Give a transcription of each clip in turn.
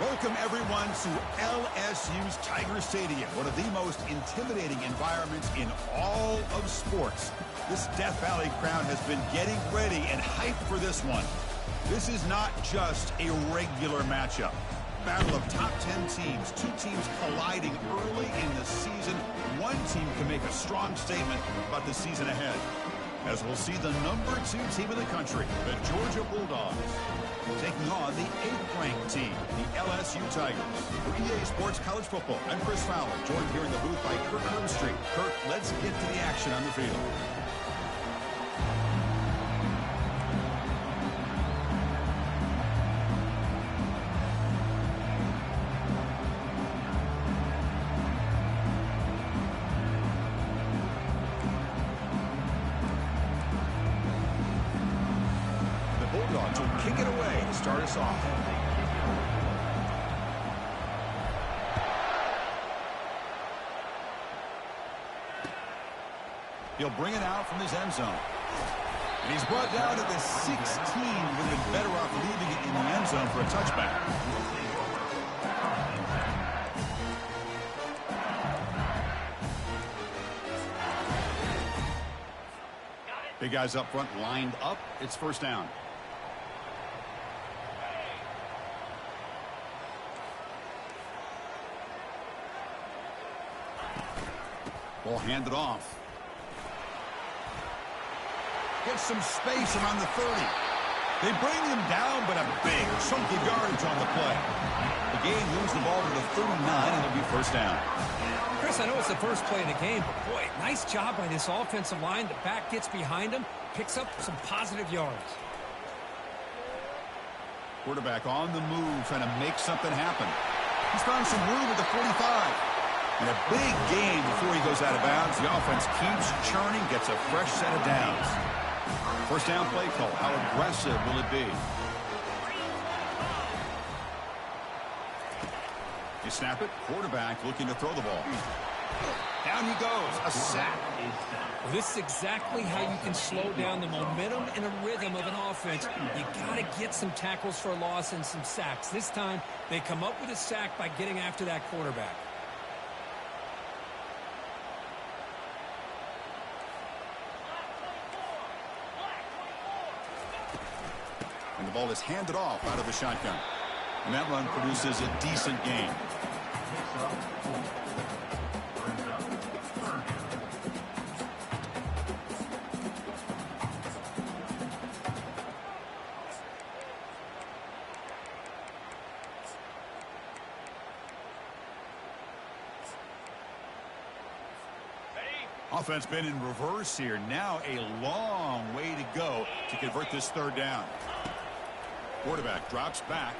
Welcome, everyone, to LSU's Tiger Stadium, one of the most intimidating environments in all of sports. This Death Valley crowd has been getting ready and hyped for this one. This is not just a regular matchup. Battle of top 10 teams, two teams colliding early in the season. One team can make a strong statement about the season ahead. As we'll see the number 2 team in the country, the Georgia Bulldogs, taking on the 8th-ranked team, the LSU Tigers. For EA Sports College Football, I'm Chris Fowler, joined here in the booth by Kirk Herbstreit. Kirk, let's get to the action on the field. Bulldogs will kick it away to start us off. He'll bring it out from his end zone. And he's brought down to the 16. Would have been better off leaving it in the end zone for a touchback. Big guys up front lined up. It's first down. Ball handed off. Gets some space around the 30. They bring him down, but a big chunk of yardage on the play. The game moves the ball to the 39, and it'll be first down. Chris, I know it's the first play of the game, but boy, nice job by this offensive line. The back gets behind him, picks up some positive yards. Quarterback on the move, trying to make something happen. He's found some room at the 45. And a big gain before he goes out of bounds. The offense keeps churning, gets a fresh set of downs. First down play call. How aggressive will it be? You snap it. Quarterback looking to throw the ball. Down he goes. A sack. Well, this is exactly how you can slow down the momentum and a rhythm of an offense. You got to get some tackles for a loss and some sacks. This time, they come up with a sack by getting after that quarterback. And the ball is handed off out of the shotgun. And that run produces a decent gain. Offense been in reverse here. Now a long way to go to convert this third down. Quarterback drops back.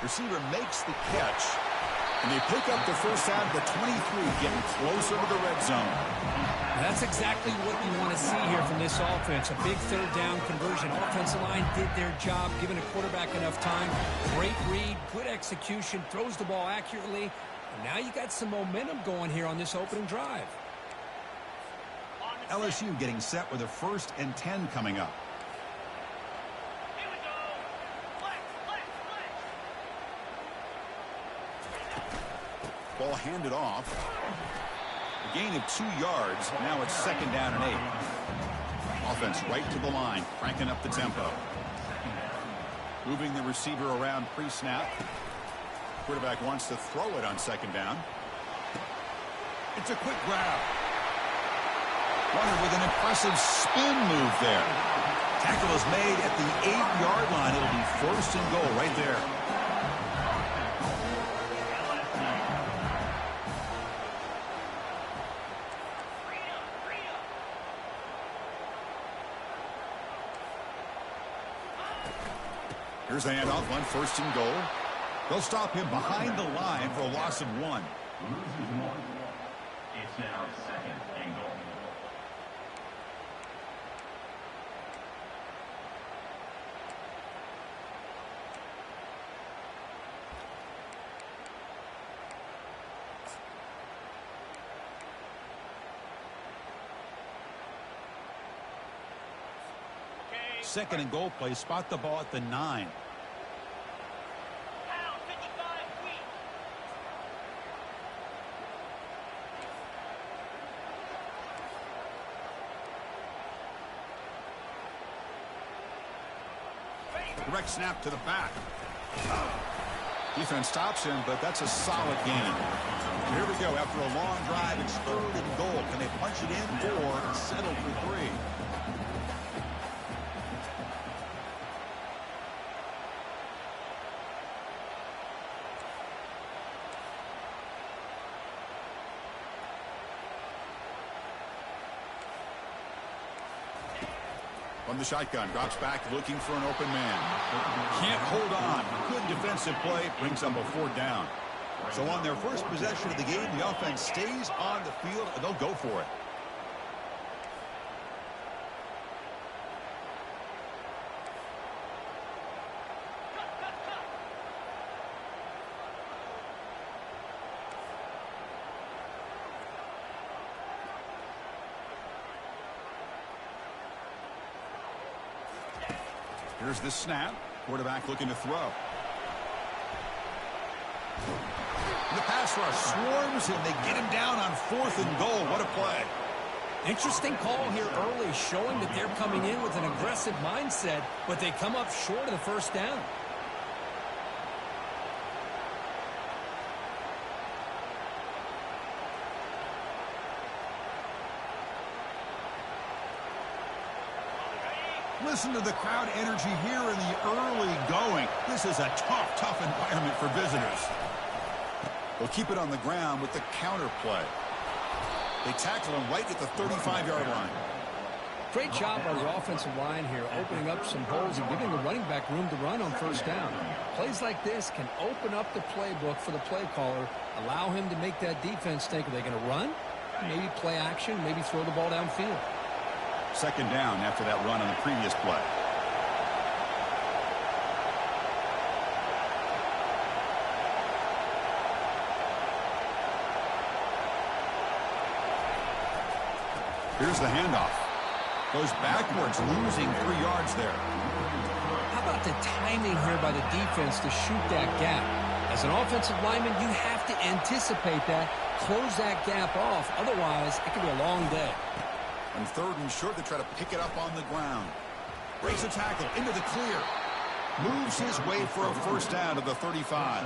Receiver makes the catch. And they pick up the first down at the 23, getting closer to the red zone. That's exactly what you want to see here from this offense. A big third down conversion. Offensive line did their job, giving a quarterback enough time. Great read, good execution, throws the ball accurately. And now you got some momentum going here on this opening drive. LSU getting set with a 1st and 10 coming up. Ball handed off. A gain of 2 yards. Now it's 2nd down and 8. Offense right to the line, cranking up the tempo. Moving the receiver around pre-snap. Quarterback wants to throw it on 2nd down. It's a quick grab. Runner with an impressive spin move there. Tackle is made at the 8-yard line. It'll be 1st and goal right there. Here's the handoff on 1st and goal. They'll stop him behind the line for a loss of 1. It's now 2nd and goal. Second and goal play. Spot the ball at the 9. Direct snap to the back. Defense stops him, but that's a solid gain. Here we go. After a long drive, it's 3rd and goal. Can they punch it in or settle for 3? From the shotgun, drops back looking for an open man. Can't hold on. Good defensive play, brings up a 4th down. So on their first possession of the game, the offense stays on the field, and they'll go for it. Here's the snap. Quarterback looking to throw. The pass rush swarms, and they get him down on 4th and goal. What a play. Interesting call here early, showing that they're coming in with an aggressive mindset, but they come up short of the first down. Listen to the crowd energy here in the early going. This is a tough environment for visitors. They'll keep it on the ground with the counter play. They tackle him right at the 35-yard line. Great job by the offensive line here, opening up some holes and giving the running back room to run on first down. Plays like this can open up the playbook for the play caller, allow him to make that defense think, are they going to run? Maybe play action, maybe throw the ball downfield. 2nd down after that run on the previous play. Here's the handoff. Goes backwards, losing 3 yards there. How about the timing here by the defense to shoot that gap? As an offensive lineman, you have to anticipate that, close that gap off. Otherwise, it could be a long day. On 3rd and short, they try to pick it up on the ground. Breaks a tackle into the clear. Moves his way for a first down to the 35.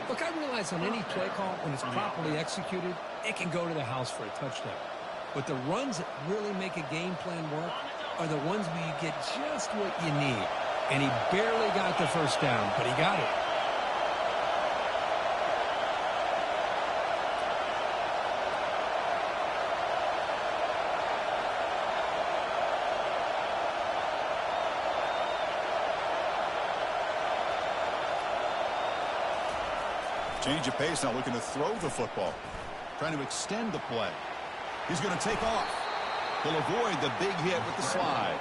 Look, I realize on any play call, when it's properly executed, it can go to the house for a touchdown. But the runs that really make a game plan work are the ones where you get just what you need. And he barely got the first down, but he got it. Change of pace, now looking to throw the football. Trying to extend the play. He's going to take off. He'll avoid the big hit with the slide.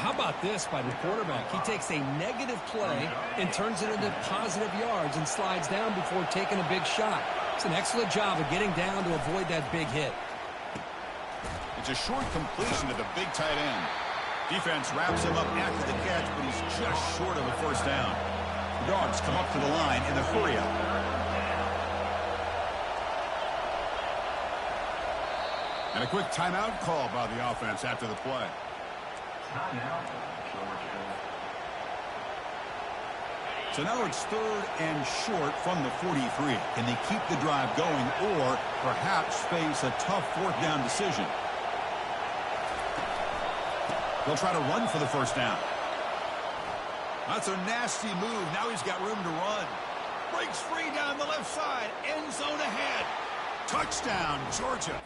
How about this by the quarterback? He takes a negative play and turns it into positive yards and slides down before taking a big shot. It's an excellent job of getting down to avoid that big hit. It's a short completion to the big tight end. Defense wraps him up after the catch, but he's just short of a first down. The Dogs come up to the line in the hurry-up. And a quick timeout call by the offense after the play. So now it's 3rd and short from the 43. Can they keep the drive going or perhaps face a tough 4th down decision? They'll try to run for the first down. That's a nasty move. Now he's got room to run. Breaks free down the left side. End zone ahead. Touchdown, Georgia.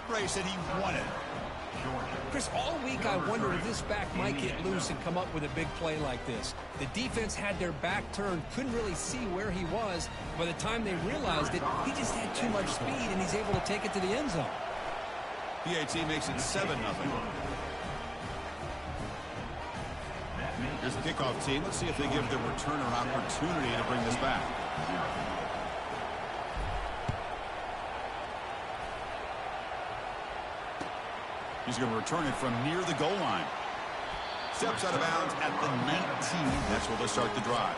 Race and he won it. Chris, all week I wondered if this back might get loose and come up with a big play like this. The defense had their back turned, couldn't really see where he was. By the time they realized it, he just had too much speed, and he's able to take it to the end zone. PAT makes it 7-0. Here's the kickoff team. Let's see if they give the returner an opportunity to bring this back. He's going to return it from near the goal line. Steps out of bounds at the 19. That's where they'll start the drive.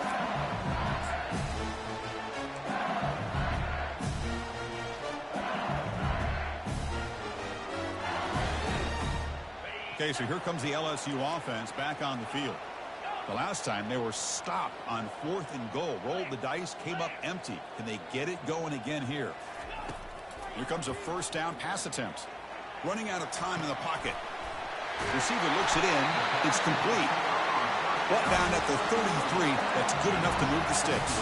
Okay, so here comes the LSU offense back on the field. The last time they were stopped on 4th and goal. Rolled the dice, came up empty. Can they get it going again here? Here comes a first down pass attempt. Running out of time in the pocket. Receiver looks it in. It's complete. Brought down at the 33. That's good enough to move the sticks.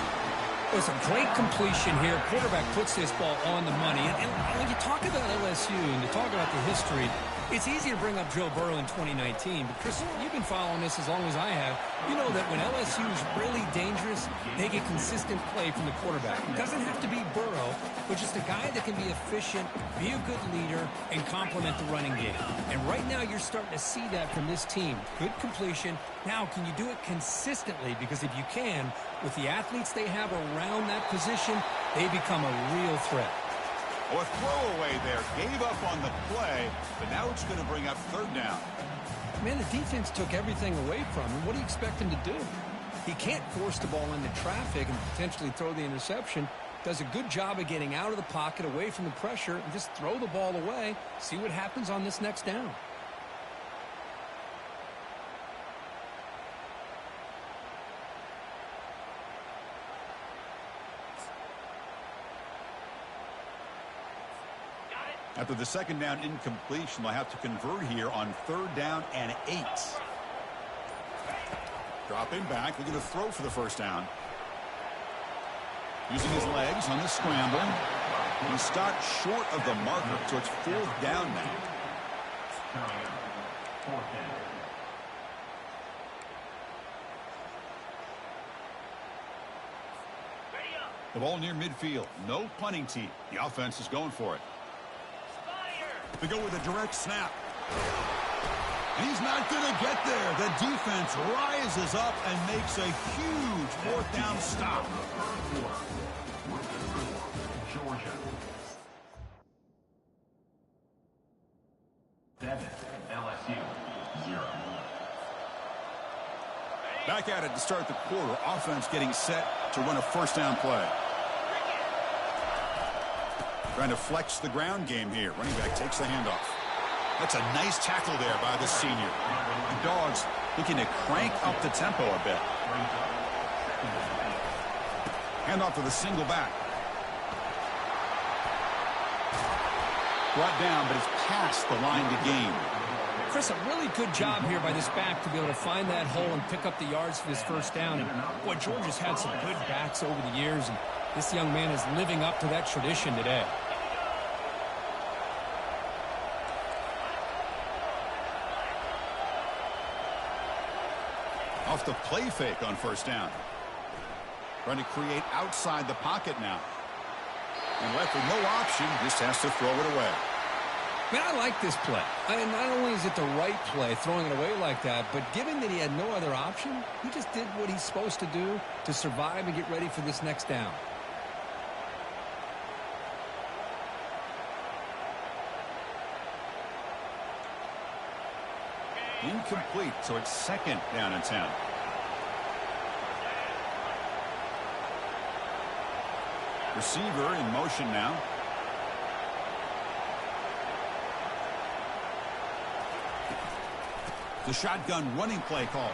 It was a great completion here. Quarterback puts this ball on the money. And when you talk about LSU and you talk about the history, it's easy to bring up Joe Burrow in 2019. But, Chris, you've been following this as long as I have. You know that when LSU is really dangerous, they get consistent play from the quarterback. It doesn't have to be Burrow, but just a guy that can be efficient, be a good leader, and complement the running game. And right now you're starting to see that from this team. Good completion. Now, can you do it consistently? Because if you can, with the athletes they have around that position, they become a real threat. Oh, a throwaway there. Gave up on the play, but now it's going to bring up 3rd down. Man, the defense took everything away from him. What do you expect him to do? He can't force the ball into traffic and potentially throw the interception. Does a good job of getting out of the pocket, away from the pressure, and just throw the ball away. See what happens on this next down. After the 2nd down incompletion, they'll have to convert here on 3rd down and 8. Dropping back, looking to throw for the 1st down. Using his legs on the scramble. He stopped short of the marker, so it's 4th down now. The ball near midfield. No punting team. The offense is going for it. They go with a direct snap. And he's not going to get there. The defense rises up and makes a huge 4th down stop. Georgia. 7, LSU, 0. Back at it to start the quarter. Offense getting set to run a 1st down play. Trying to flex the ground game here. Running back takes the handoff. That's a nice tackle there by the senior. The Dogs looking to crank up the tempo a bit. Handoff to the single back. Brought down, but it's past the line to gain. Chris, a really good job here by this back to be able to find that hole and pick up the yards for this 1st down. And boy, Georgia's had some good backs over the years, and this young man is living up to that tradition today. Off the play fake on 1st down. Trying to create outside the pocket now. And left with no option, just has to throw it away. Man, I like this play. Not only is it the right play, throwing it away like that, but given that he had no other option, he just did what he's supposed to do to survive and get ready for this next down. Incomplete, so it's 2nd down and 10. Receiver in motion now. The shotgun running play call.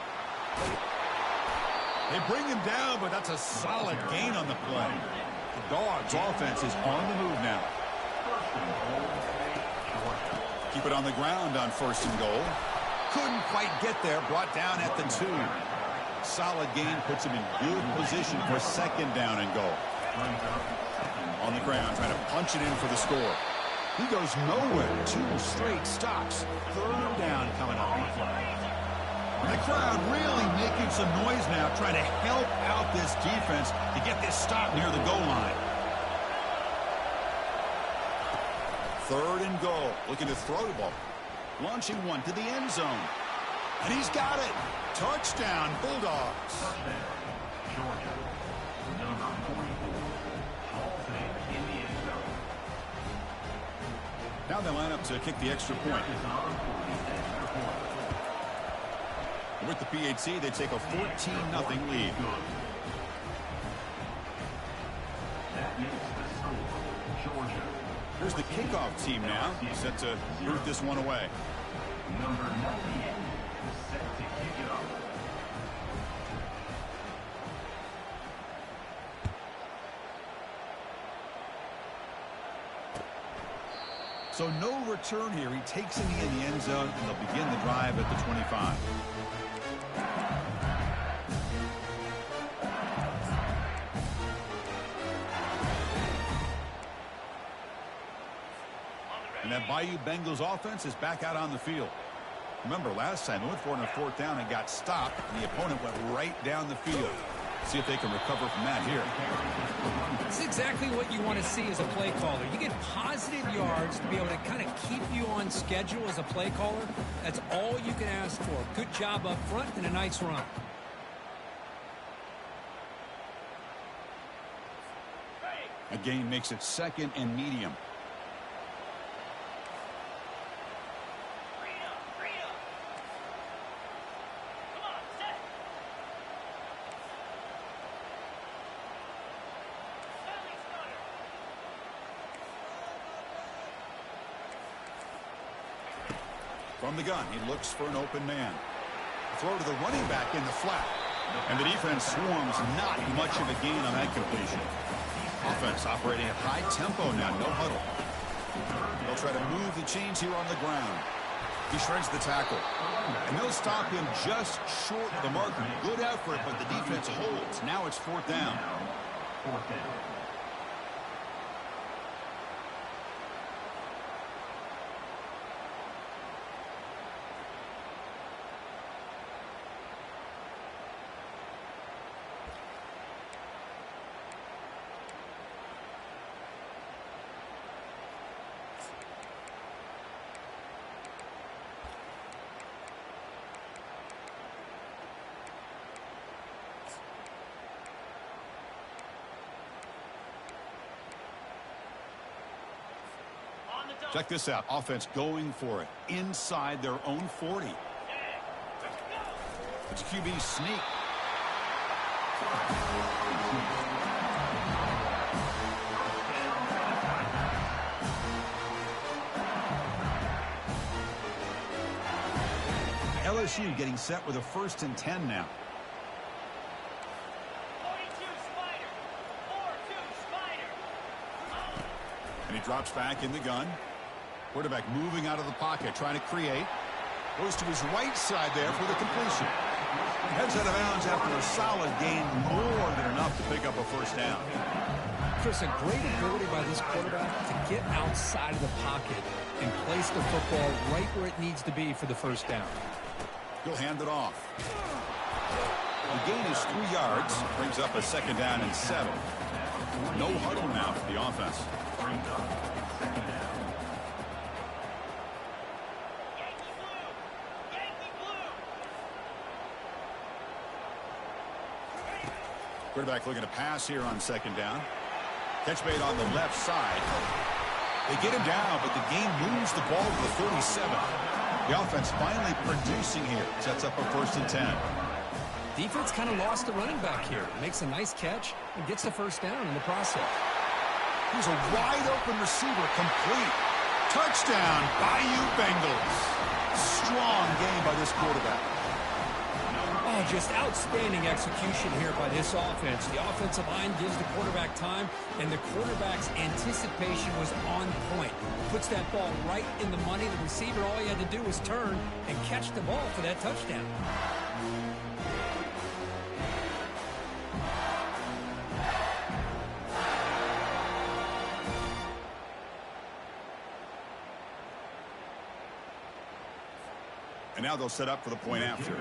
They bring him down, but that's a solid gain on the play. The Dogs offense is on the move now. Keep it on the ground on 1st and goal. Couldn't quite get there, brought down at the 2. Solid gain puts him in good position for 2nd down and goal. On the ground, trying to punch it in for the score. He goes nowhere. 2 straight stops. 3rd down coming up. And the crowd really making some noise now, trying to help out this defense to get this stop near the goal line. 3rd and goal. Looking to throw the ball. Launching one to the end zone. And he's got it. Touchdown, Bulldogs. Touchdown, Georgia. Number 44. Hauls it in the end zone. Now they line up to kick the extra point. With the PHC, they take a 14-0 lead. That makes the score, Georgia. Here's the kickoff team now, set to root this one away. Number 98 is set to kick it off. So no return here. He takes it in the end zone, and they'll begin the drive at the 25. And that Bayou Bengals offense is back out on the field. Remember, last time they went for it on a 4th down and got stopped, and the opponent went right down the field. See if they can recover from that here. It's exactly what you want to see as a play caller. You get positive yards to be able to kind of keep you on schedule as a play caller. That's all you can ask for. Good job up front and a nice run. A gain makes it 2nd and medium. From the gun, he looks for an open man. Throw to the running back in the flat. And the defense swarms, not much of a gain on that completion. Offense operating at high tempo now, no huddle. They'll try to move the chains here on the ground. He shreds the tackle. And they'll stop him just short of the marker. Good effort, but the defense holds. Now it's 4th down. 4th down. Check this out. Offense going for it inside their own 40. It's a QB sneak. LSU getting set with a 1st and 10 now. 42 Spider. 4-2 Spider. And he drops back in the gun. Quarterback moving out of the pocket, trying to create. Goes to his right side there for the completion. Heads out of bounds after a solid gain, more than enough to pick up a 1st down. Chris, a great ability by this quarterback to get outside of the pocket and place the football right where it needs to be for the 1st down. He'll hand it off. The gain is 3 yards. Brings up a 2nd down and 7. No huddle now for the offense. Quarterback looking to pass here on 2nd down. Catch made on the left side. They get him down, but the game moves the ball to the 37. The offense finally producing here. Sets up a 1st and 10. Defense kind of lost the running back here. Makes a nice catch and gets the 1st down in the process. Here's a wide open receiver, complete. Touchdown, Bayou Bengals. Strong game by this quarterback. Oh, just outstanding execution here by this offense. The offensive line gives the quarterback time, and the quarterback's anticipation was on point. Puts that ball right in the money. The receiver, all he had to do was turn and catch the ball for that touchdown. And now they'll set up for the point after.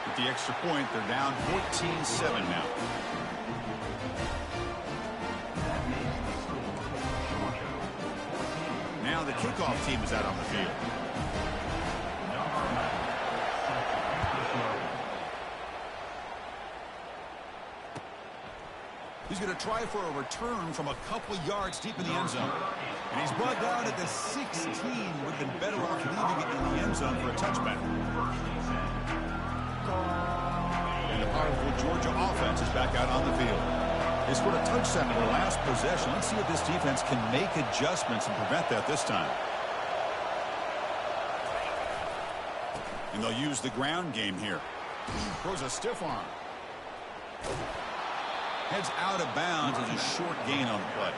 With the extra point, they're down 14-7 now. kickoff team is out on the field. He's going to try for a return from a couple yards deep in the end zone. And he's brought down at the 16. Would have been better off leaving it in the end zone for a touchback. And the powerful Georgia offense is back out on the field. They scored a touchdown in their last possession. Let's see if this defense can make adjustments and prevent that this time. And they'll use the ground game here. Throws a stiff arm. Heads out of bounds as a short gain on the play.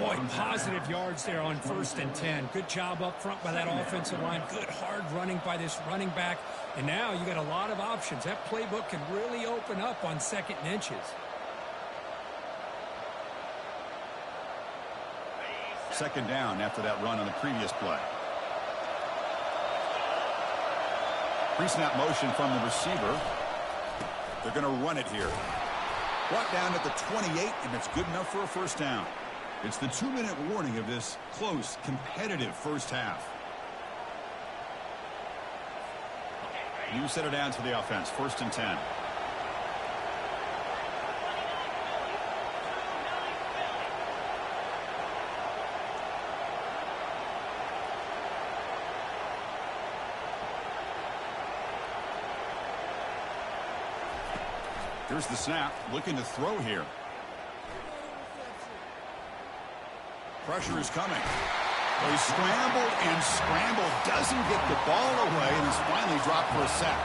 Boy, positive yards there on 1st and 10. Good job up front by that offensive line. Good hard running by this running back. And now you got a lot of options. That playbook can really open up on 2nd and inches. Second down after that run on the previous play. Pre-snap motion from the receiver. They're going to run it here. Brought down at the 28, and it's good enough for a first down. It's the 2-minute warning of this close, competitive first half. You set it down to the offense. 1st and 10. Here's the snap, looking to throw here. Pressure is coming. Well, he scrambled and scrambled, doesn't get the ball away, and is finally dropped for a sack.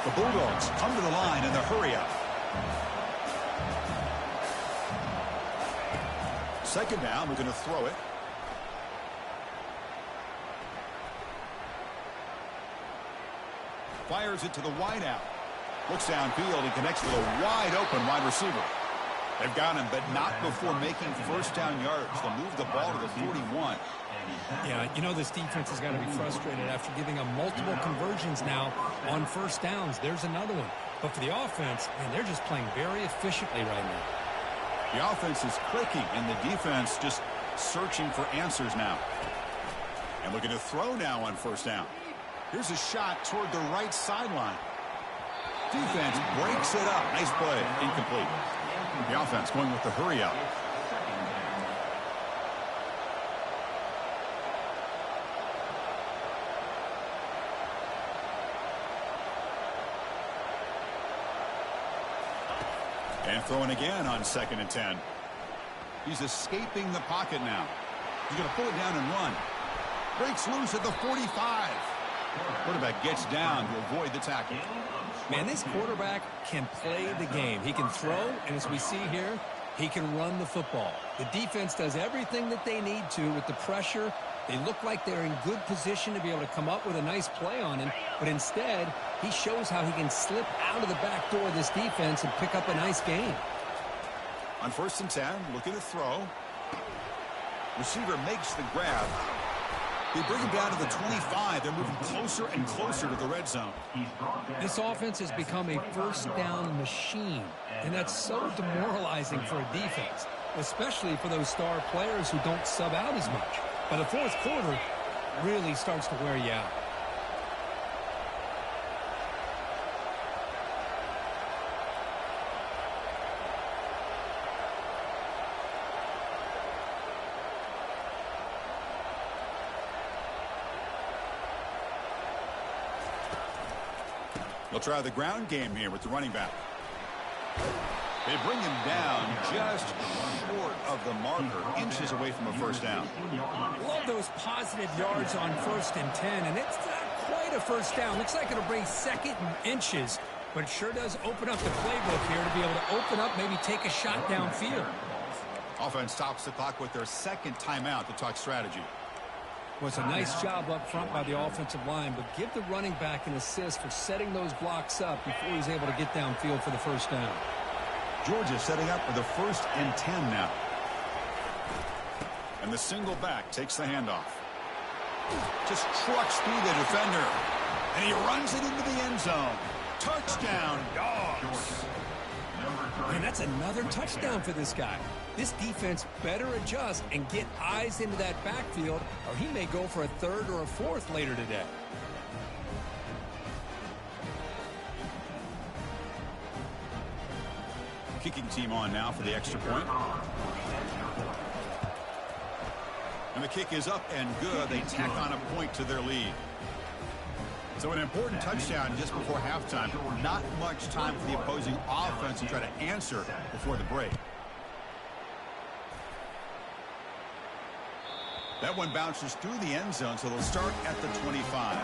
The Bulldogs come to the line in the hurry-up. Second down, we're going to throw it. Fires it to the wideout. Looks downfield and connects with a wide-open wide receiver. They've got him, but not before making first down yards. They'll move the ball to the 41. Yeah, you know this defense has got to be frustrated after giving them multiple conversions now on 1st downs. There's another one. But for the offense, man, they're just playing very efficiently right now. The offense is clicking, and the defense just searching for answers now. And looking to throw now on 1st down. Here's a shot toward the right sideline. Defense breaks it up. Nice play. Incomplete. The offense going with the hurry-up. And throwing again on 2nd and 10. He's escaping the pocket now. He's going to pull it down and run. Breaks loose at the 45. Quarterback gets down to avoid the tackle. Man, this quarterback can play the game. He can throw, and as we see here, he can run the football. The defense does everything that they need to with the pressure. They look like they're in good position to be able to come up with a nice play on him, but instead, he shows how he can slip out of the back door of this defense and pick up a nice gain. On 1st and 10, looking to throw. Receiver makes the grab. They bring him down to the 25. They're moving closer and closer to the red zone. This offense has become a first down machine, and that's so demoralizing for a defense, especially for those star players who don't sub out as much. But the 4th quarter really starts to wear you out. They'll try the ground game here with the running back. They bring him down just short of the marker, inches away from a first down. Love those positive yards on 1st and 10, and it's not quite a first down. Looks like it'll bring 2nd and inches, but it sure does open up the playbook here to be able to open up, maybe take a shot downfield. Offense stops the clock with their 2nd timeout to talk strategy. Well, it's a nice job up front by the offensive line, but give the running back an assist for setting those blocks up before he's able to get downfield for the first down. Georgia setting up for the 1st and 10 now. And the single back takes the handoff. Just trucks through the defender. And he runs it into the end zone. Touchdown, Dogs. Number And that's another touchdown for this guy. This defense better adjust and get eyes into that backfield, or he may go for a third or a fourth later today. Kicking team on now for the extra point. And the kick is up and good. They tack on a point to their lead. So an important touchdown just before halftime. Not much time for the opposing offense to try to answer before the break. That one bounces through the end zone, so they'll start at the 25.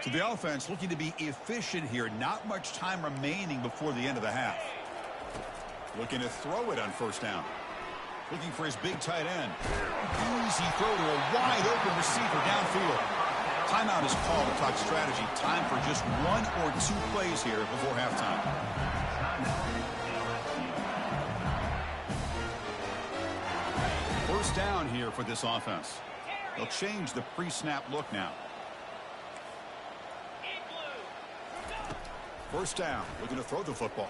So the offense looking to be efficient here. Not much time remaining before the end of the half. Looking to throw it on first down. Looking for his big tight end. Easy throw to a wide open receiver downfield. Timeout is called to talk strategy. Time for just one or two plays here before halftime. First down here for this offense. They'll change the pre-snap look now. First down, looking to throw the football.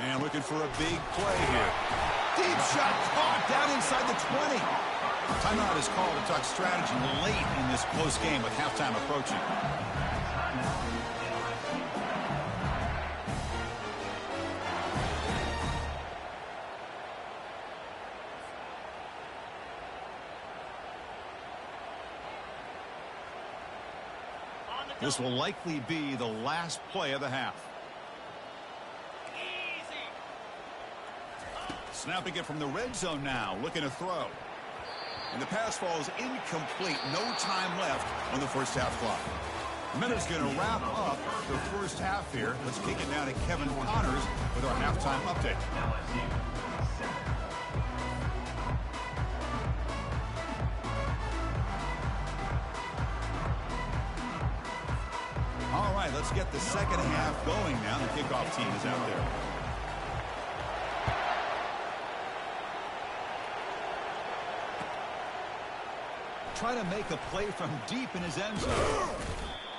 And looking for a big play here. Deep shot caught down inside the 20. Timeout is called to talk strategy late in this close game with halftime approaching. This will likely be the last play of the half. Snapping it from the red zone now, looking to throw. And the pass falls incomplete. No time left on the first half clock. Minute's going to wrap up the first half here. Let's kick it down to Kevin Connors with our halftime update. All right, let's get the second half going now. The kickoff team is out there. Try to make a play from deep in his end zone.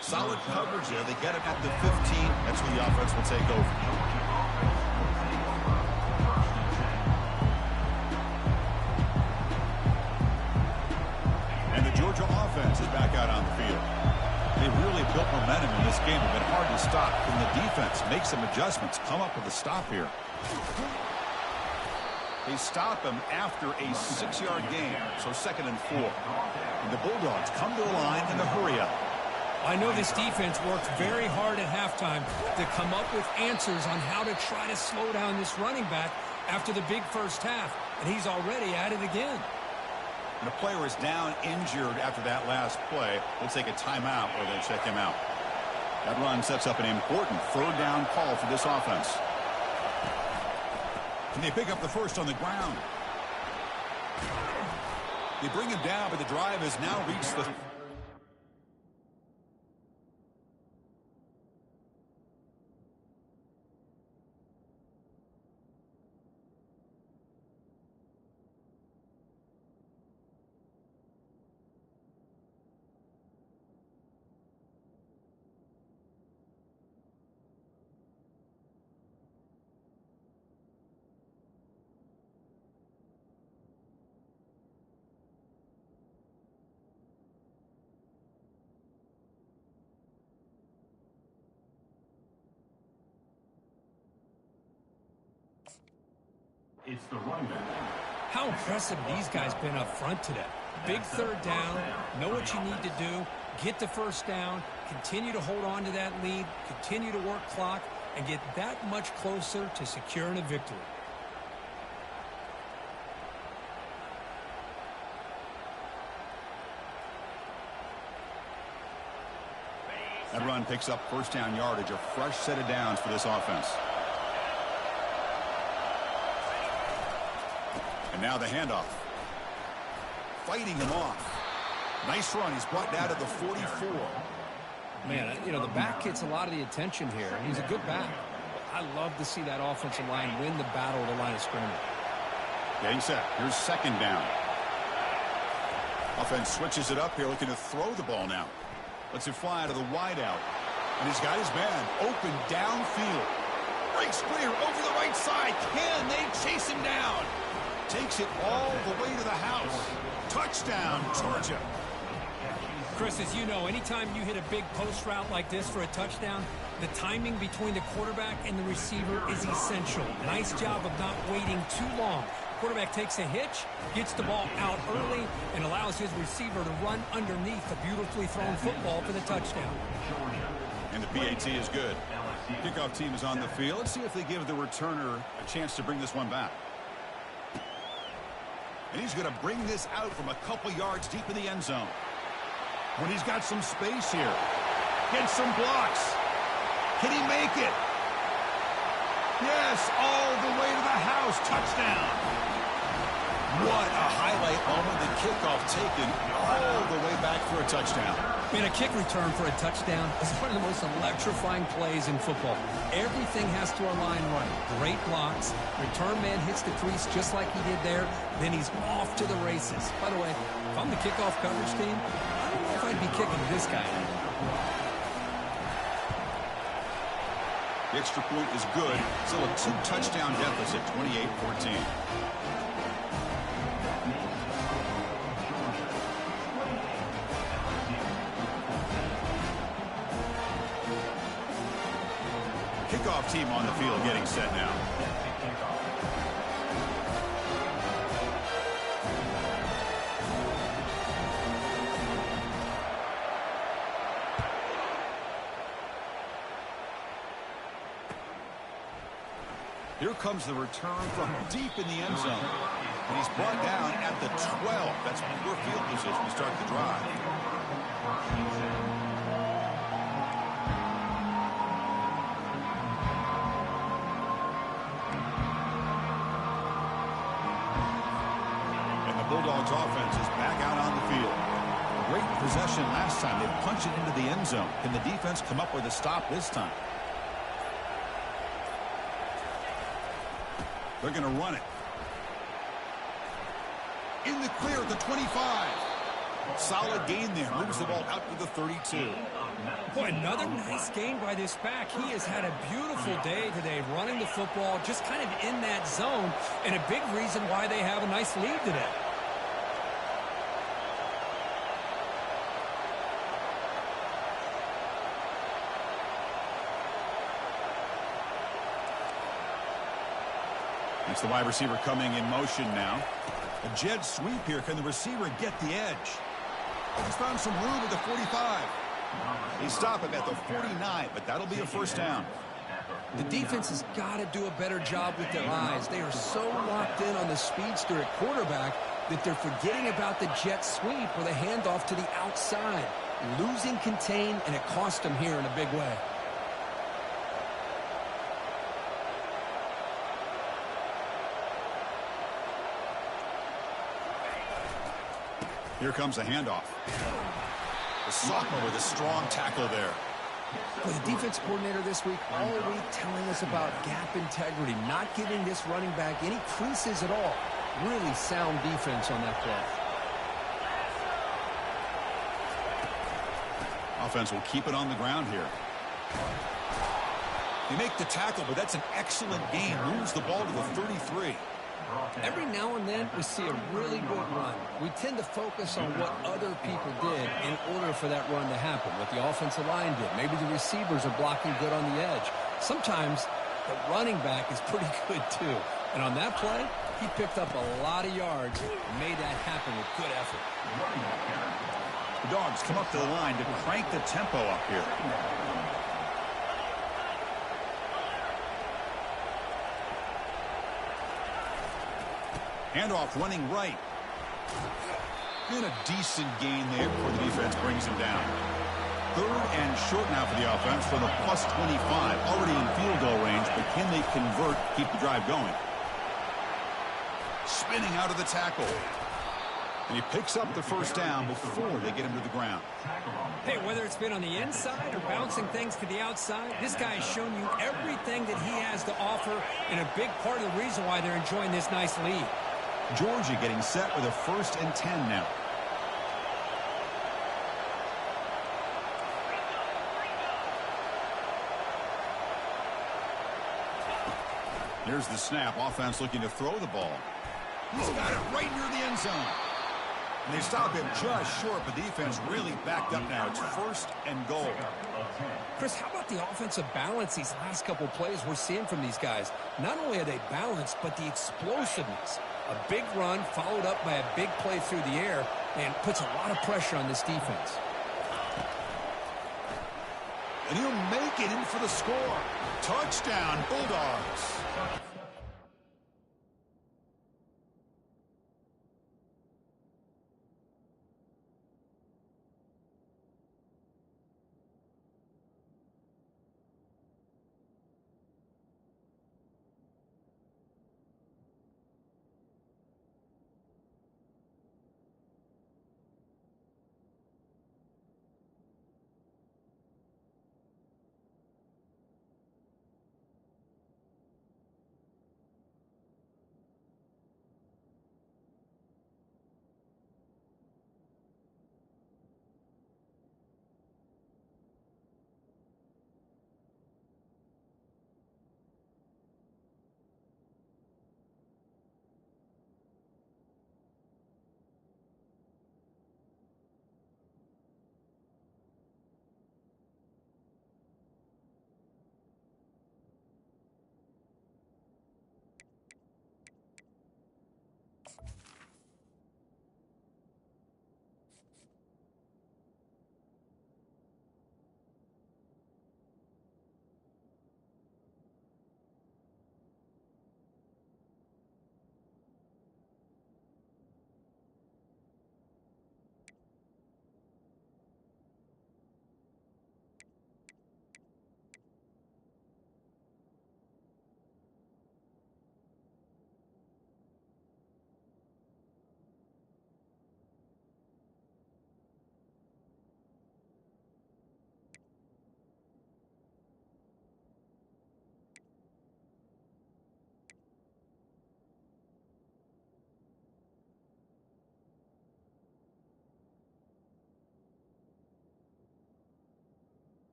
Solid coverage there. They get him at the 15. That's where the offense will take over. And the Georgia offense is back out on the field. They really built momentum in this game. It's been hard to stop. Can the defense make some adjustments? Come up with a stop here. They stop him after a 6-yard gain, so 2nd and 4. And the Bulldogs come to the line in a hurry up. I know this defense worked very hard at halftime to come up with answers on how to try to slow down this running back after the big first half, and he's already at it again. And the player is down injured after that last play. We'll take a timeout or then check him out. That run sets up an important third down call for this offense. And they pick up the first on the ground. They bring him down, but the drive has now reached the... It's the running back. How impressive these guys been up front today. Big third down, know what you need to do, get the first down, continue to hold on to that lead, continue to work clock, and get that much closer to securing a victory. That run picks up first down yardage, a fresh set of downs for this offense. And now the handoff. Fighting him off. Nice run. He's brought down to the 44. Man, you know, the back gets a lot of the attention here. He's a good back. I love to see that offensive line win the battle at the line of scrimmage. Getting set. Here's second down. Offense switches it up here, looking to throw the ball now. Lets it fly out of the wideout. And he's got his man open downfield. Breaks clear over the right side. Can they chase him down? Takes it all the way to the house. Touchdown, Georgia. Chris, as you know, anytime you hit a big post route like this for a touchdown, the timing between the quarterback and the receiver is essential. Nice job of not waiting too long. Quarterback takes a hitch, gets the ball out early, and allows his receiver to run underneath the beautifully thrown football for the touchdown. And the PAT is good. Kickoff team is on the field. Let's see if they give the returner a chance to bring this one back. And he's going to bring this out from a couple yards deep in the end zone. When he's got some space here. Gets some blocks. Can he make it? Yes, all the way to the house. Touchdown. What a highlight moment. The kickoff taken all the way back for a touchdown. Man, a kick return for a touchdown is one of the most electrifying plays in football. Everything has to align right. Great blocks. Return man hits the crease just like he did there. Then he's off to the races. By the way, if I'm the kickoff coverage team, I don't know if I'd be kicking this guy. The extra point is good. Still a 2-touchdown deficit, 28-14. Kickoff team on the field getting set now. Here comes the return from deep in the end zone. And he's brought down at the 12. That's poor field position to start the drive. And the Bulldogs offense is back out on the field. Great possession last time. They punched it into the end zone. Can the defense come up with a stop this time? They're going to run it. In the clear at the 25. Solid gain there. Moves the ball out to the 32. Boy, another nice gain by this back. He has had a beautiful day today running the football, just kind of in that zone, and a big reason why they have a nice lead today. It's the wide receiver coming in motion now. A jet sweep here. Can the receiver get the edge? He's found some room at the 45. He stopped him at the 49, but that'll be a first down. The defense has got to do a better job with their eyes. They are so locked in on the speedster at quarterback that they're forgetting about the jet sweep or the handoff to the outside. Losing contain, and it cost them here in a big way. Here comes a handoff. The sophomore with a strong tackle there. Well, the defense coordinator this week all week telling us about gap integrity, not giving this running back any creases at all. Really sound defense on that play. Offense will keep it on the ground here. They make the tackle, but that's an excellent gain. Moves the ball to the 33. Every now and then we see a really good run. We tend to focus on what other people did in order for that run to happen, what the offensive line did. Maybe the receivers are blocking good on the edge. Sometimes the running back is pretty good too. And on that play, he picked up a lot of yards and made that happen with good effort. The Dogs come up to the line to crank the tempo up here. Handoff running right. And a decent gain there before the defense brings him down. 3rd and short now for the offense from the plus 25. Already in field goal range, but can they convert, keep the drive going? Spinning out of the tackle. And he picks up the first down before they get him to the ground. Hey, whether it's been on the inside or bouncing things to the outside, this guy has shown you everything that he has to offer, and a big part of the reason why they're enjoying this nice lead. Georgia getting set with a 1st and 10 now. Here's the snap. Offense looking to throw the ball. He's got it right near the end zone. And they stop him just short, but defense really backed up now. It's 1st and goal. Chris, how about the offensive balance these last couple plays we're seeing from these guys? Not only are they balanced, but the explosiveness. A big run followed up by a big play through the air and puts a lot of pressure on this defense. And he'll make it in for the score. Touchdown, Bulldogs.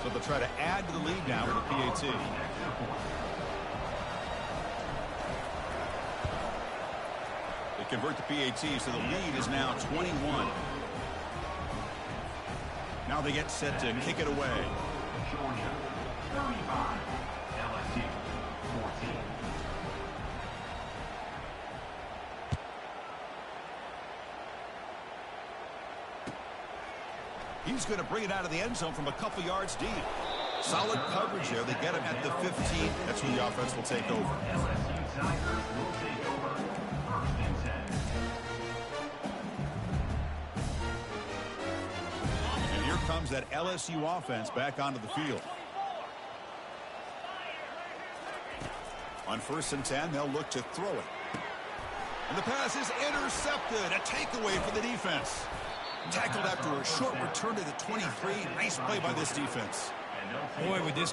So they'll try to add to the lead now with a PAT. They convert the PAT, so the lead is now 21. Now they get set to kick it away. Georgia 35, LSU 14. He's going to bring it out of the end zone from a couple yards deep. Solid coverage there. They get him at the 15. That's where the offense will take over. LSU Tigers will take over 1st and 10. And here comes that LSU offense back onto the field. On 1st and 10, they'll look to throw it. And the pass is intercepted. A takeaway for the defense. Tackled after a short return to the 23. Nice play by this defense. Boy, with this